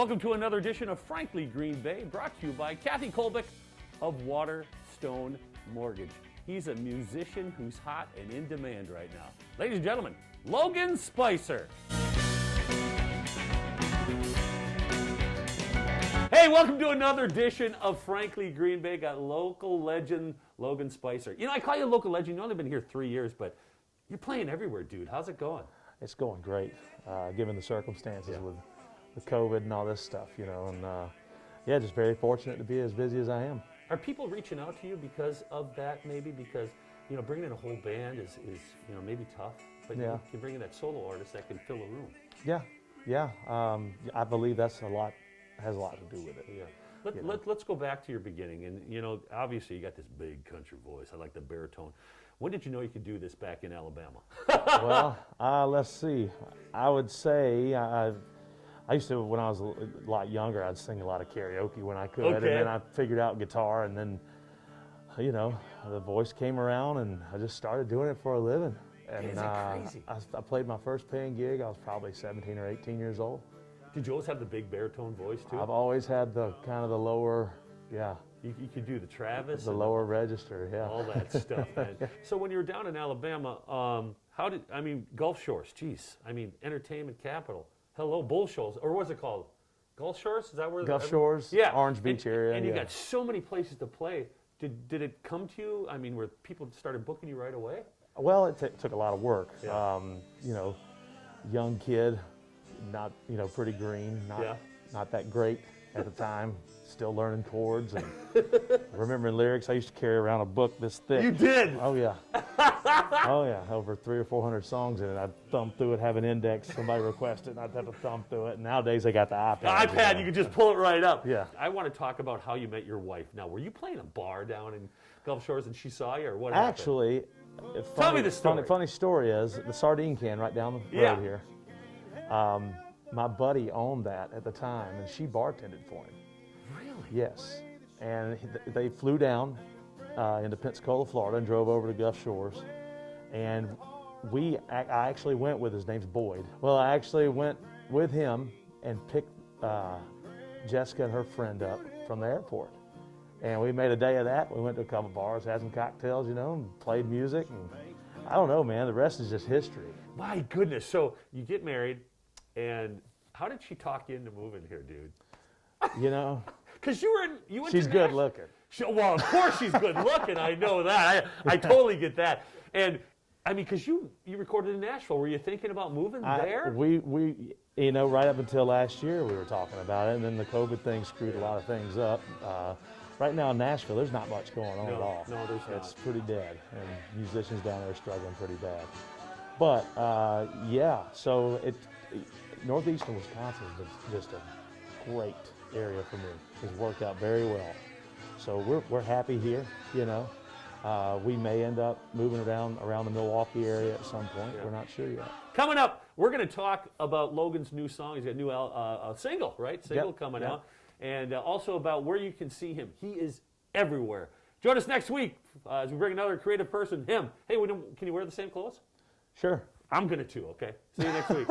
Welcome to another edition of Frankly Green Bay, brought to you by Kathy Kolbick of Waterstone Mortgage. He's a musician who's hot and in demand right now. Ladies and gentlemen, Logan Spicer. Hey, welcome to another edition of Frankly Green Bay. Got local legend Logan Spicer. You know, I call you a local legend. You've only been here 3 years, but you're playing everywhere, dude. How's it going? It's going great, given the circumstances with COVID and all this stuff, you know, and yeah, just very fortunate to be as busy as I am. Are people reaching out to you because of that, maybe? Because, you know, bringing in a whole band is you know, maybe tough, but you can bring in that solo artist that can fill a room. Yeah. I believe has a lot to do with it. Yeah. Let's go back to your beginning. And, you know, obviously you got this big country voice. I like the baritone. When did you know you could do this back in Alabama? Well, let's see. I would say I used to, when I was a lot younger, I'd sing a lot of karaoke when I could. And then I figured out guitar, and then, you know, the voice came around, and I just started doing it for a living. And Isn't that crazy? I played my first paying gig. I was probably 17 or 18 years old. Did you always have the big baritone voice, too? I've always had the kind of the lower, You could do the Travis. The lower register, all that stuff, man. So when you were down in Alabama, Gulf Shores, geez. I mean, entertainment capital. Hello, Bull Shoals, or what's it called? Gulf Shores? Is that where? Gulf Shores, Orange Beach area. And you got so many places to play. Did it come to you? I mean, where people started booking you right away? Well, it took a lot of work. Yeah. You know, young kid, not, you know, pretty green, not that great at the time. Still learning chords and remembering lyrics. I used to carry around a book this thick. You did? Oh, yeah. Oh, yeah. Over 300 or 400 songs in it. I'd thumb through it, have an index. Somebody requested, and I'd have to thumb through it. And nowadays, they got the iPad. You can just pull it right up. Yeah. I want to talk about how you met your wife. Now, were you playing a bar down in Gulf Shores and she saw you, or what happened? Actually, tell me the story. Funny story is the sardine can right down the road here. My buddy owned that at the time, and she bartended for him. Really? Yes, and they flew down into Pensacola, Florida, and drove over to Gulf Shores. And I actually went with, his name's Boyd. Well, I actually went with him and picked Jessica and her friend up from the airport. And we made a day of that. We went to a couple bars, had some cocktails, you know, and played music. And I don't know, man, the rest is just history. My goodness. So you get married, and how did she talk you into moving here, dude? You know, because you went. She's good looking. Well, of course she's good looking. I know that. I totally get that. And I mean, because you recorded in Nashville. Were you thinking about moving there? We you know, right up until last year we were talking about it, and then the COVID thing screwed a lot of things up. Right now in Nashville, there's not much going on at all. No, there's not. It's pretty dead, and musicians down there are struggling pretty bad. But so northeastern Wisconsin is just a great area for me. It's worked out very well. So we're happy here, you know. We may end up moving around the Milwaukee area at some point. Yeah. We're not sure yet. Coming up, we're going to talk about Logan's new song. He's got a new single, right? Single coming out. And also about where you can see him. He is everywhere. Join us next week as we bring another creative person, him. Hey, can you wear the same clothes? Sure. I'm going to too, okay? See you next week.